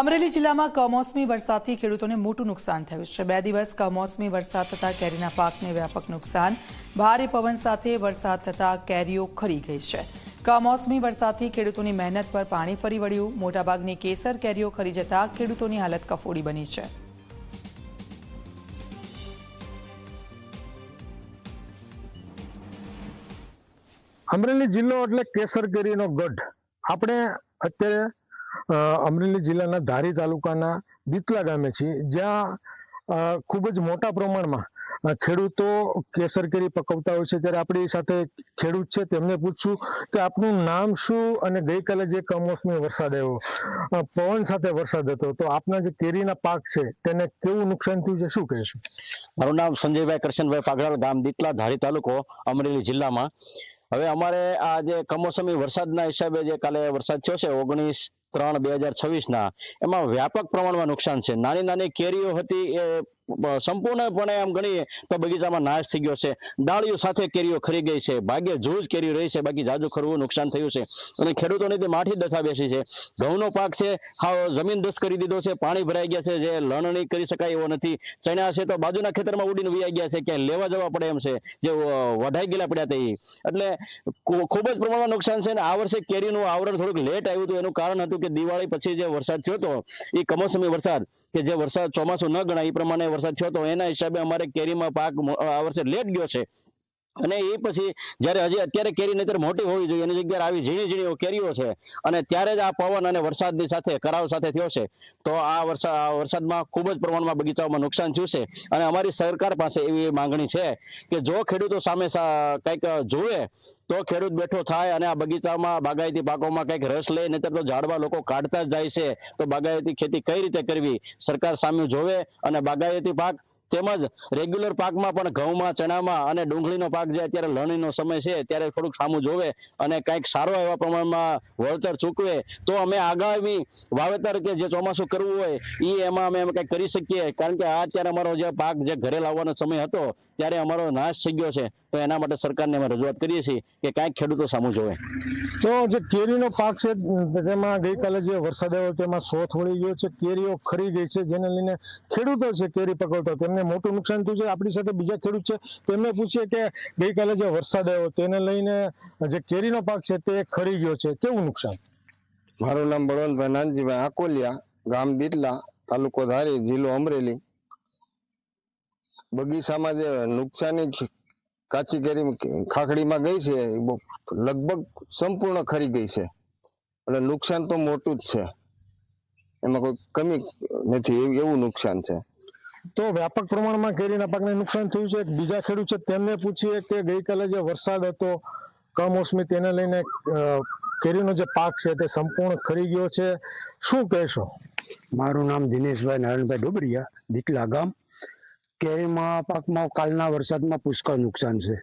અમરેલી જિલ્લામાં કમોસમી વરસાદથી ખેડૂતોને મોટું નુકસાન થયું છે। 2 દિવસ કમોસમી વરસાદ થતાં કેરીના પાકને વ્યાપક નુકસાન। ભારે પવન સાથે વરસાદ થતાં કેરીઓ ખરી ગઈ છે। કમોસમી વરસાદથી ખેડૂતોની મહેનત પર પાણી ફરી વળ્યું। મોટાભાગની કેસર કેરીઓ ખરી જતા ખેડૂતોની હાલત કફોડી બની છે। અમરેલી જિલ્લો એટલે કેસર કેરીનો ગઢ। આપણે અત્યારે અમરેલી જિલ્લાના ધારી તાલુકાના દીતલા ગામે છીએ, જ્યાં ખૂબ જ મોટા પ્રમાણમાં ખેડૂતો કેસર કેરી પકવતા હોય છે। ત્યારે આપણી સાથે ખેડૂત છે, તેમને પૂછશું કે આપનું નામ શું અને ગઈકાલે જે કમોસમી વરસાદ આવ્યો, પવન સાથે વરસાદ હતો, તો આપના જે કેરીના પાક છે તેને કેવું નુકસાન થયું છે, શું કહેશું? મારું નામ સંજયભાઈ કરશનભાઈ પાઘરાલ, ગામ દીતલા, ધારી તાલુકો, અમરેલી જિલ્લામાં। હવે અમારે આ જે કમોસમી વરસાદના હિસાબે જે કાલે વરસાદ થયો છે 19/3/2026 એમાં વ્યાપક પ્રમાણમાં નુકસાન છે। નાની નાની કેરીઓ હતી એ સંપૂર્ણપણે આમ ગણીએ તો બગીચામાં નાશ થઈ ગયો છે। ડાળીઓ સાથે કેરીઓ ખરી ગઈ છે। ભાગ્ય જૂજ કેરીઓ રહી છે, બાકી જાજુ ખરવું નુકસાન થયું છે અને ખેડૂતોને તે માઠી દશા બેસી છે। ઘઉંનો પાક છે હાવ જમીન દસ્ત કરી દીધો છે, પાણી ભરાઈ ગયા છે, જે લણણી કરી શકાય એવો નથી। ચણા છે તો બાજુના ખેતરમાં ઉડીને વહી ગયા છે, ક્યાંય લેવા જવા પડે એમ છે, જે વઢાઈ ગયેલા પડ્યા હતા એટલે ખૂબ જ પ્રમાણમાં નુકસાન છે। અને આ વર્ષે કેરીનું આવરણ થોડુંક લેટ આવ્યું હતું। એનું કારણ હતું કે દિવાળી પછી જે વરસાદ થયો હતો એ કમોસમી વરસાદ, કે જે વરસાદ ચોમાસું ન ગણાય એ પ્રમાણે વરસાદ થયો હતો, એના હિસાબે અમારે કેરીમાં પાક આ વર્ષે લેટ ગયો છે। અને એ પછી જ્યારે હજી અત્યારે કેરી નહીતર મોટી હોવી જોઈએ, એની જગ્યાએ આવી ઝીણી ઝીણી કેરીઓ છે અને ત્યારે જ આ પવન અને વરસાદની સાથે કરાવ સાથે થયો છે, તો આ વરસાદમાં ખૂબ જ પ્રમાણમાં બગીચાઓમાં નુકસાન થયું છે। અને અમારી સરકાર પાસે એવી માંગણી છે કે જો ખેડૂતો સામે કંઈક જોવે તો ખેડૂત બેઠો થાય અને આ બગીચામાં બાગાયતી પાકોમાં કંઈક રસ લે, નહીતર તો ઝાડવા લોકો કાઢતા જ જાય છે। તો બાગાયતી ખેતી કઈ રીતે કરવી સરકાર સામે જોવે અને બાગાયતી પાક તેમજ રેગ્યુલર પાકમાં પણ ઘઉંમાં, ચણામાં અને ડુંગળીનો પાક જે અત્યારે લણણીનો સમય છે ત્યારે થોડુંક સામું જોવે અને કંઈક સારો એવા પ્રમાણમાં વળતર ચૂકવે તો અમે આગામી વાવેતર કે જે ચોમાસું કરવું હોય એ એમાં અમે કંઈક કરી શકીએ। કારણ કે આ અત્યારે અમારો જે પાક જે ઘરે લાવવાનો સમય હતો ત્યારે અમારો નાશ થઈ ગયો છે, તો એના માટે સરકારને અમે રજૂઆત કરીએ છીએ કે કાંઈક ખેડૂતો સામું જોવે। તો જે કેરીનો પાક છે તેમાં ગઈકાલે જે વરસાદ આવ્યો તેમાં સોથ વળી ગયો છે, કેરીઓ ખરી ગઈ છે, જેને લઈને ખેડૂતો છે કેરી પકવતા તેમને મોટું નુકસાન થયું છે। આપણી સાથે બીજા ખેડૂત છે, તેમને પૂછીએ કે ગઈકાલે જે વરસાદ આવ્યો તેને લઈને જે કેરીનો પાક છે તે ખરી ગયો છે, કેવું નુકસાન? મારું નામ બળવંતભાઈ નાનજીભાઈ આકોલિયા, ગામ દીતલા, તાલુકો ધારી, જિલ્લો અમરેલી। બગીચામાં જે નુકસાની કાચી કેરી ખાખડીમાં ગઈ છે લગભગ સંપૂર્ણ ખરી ગઈ છે, એટલે નુકસાન તો મોટું જ છે, એમાં કોઈ કમી નથી એવું નુકસાન છે। તો વ્યાપક પ્રમાણમાં કેરીના પાકને નુકસાન થયું છે। બીજા ખેડૂત છે તેમને પૂછીએ કે ગઈકાલે જે વરસાદ હતો કમોસમી તેને લઈને કેરીનો જે પાક છે તે સંપૂર્ણ ખરી ગયો છે, શું કહેશો? મારું નામ દિનેશભાઈ નારાયણભાઈ ડોબરિયા, દીતલા ગામ। કેરીમાં પાકમાં કાલના વરસાદમાં પુષ્કળ નુકસાન છે।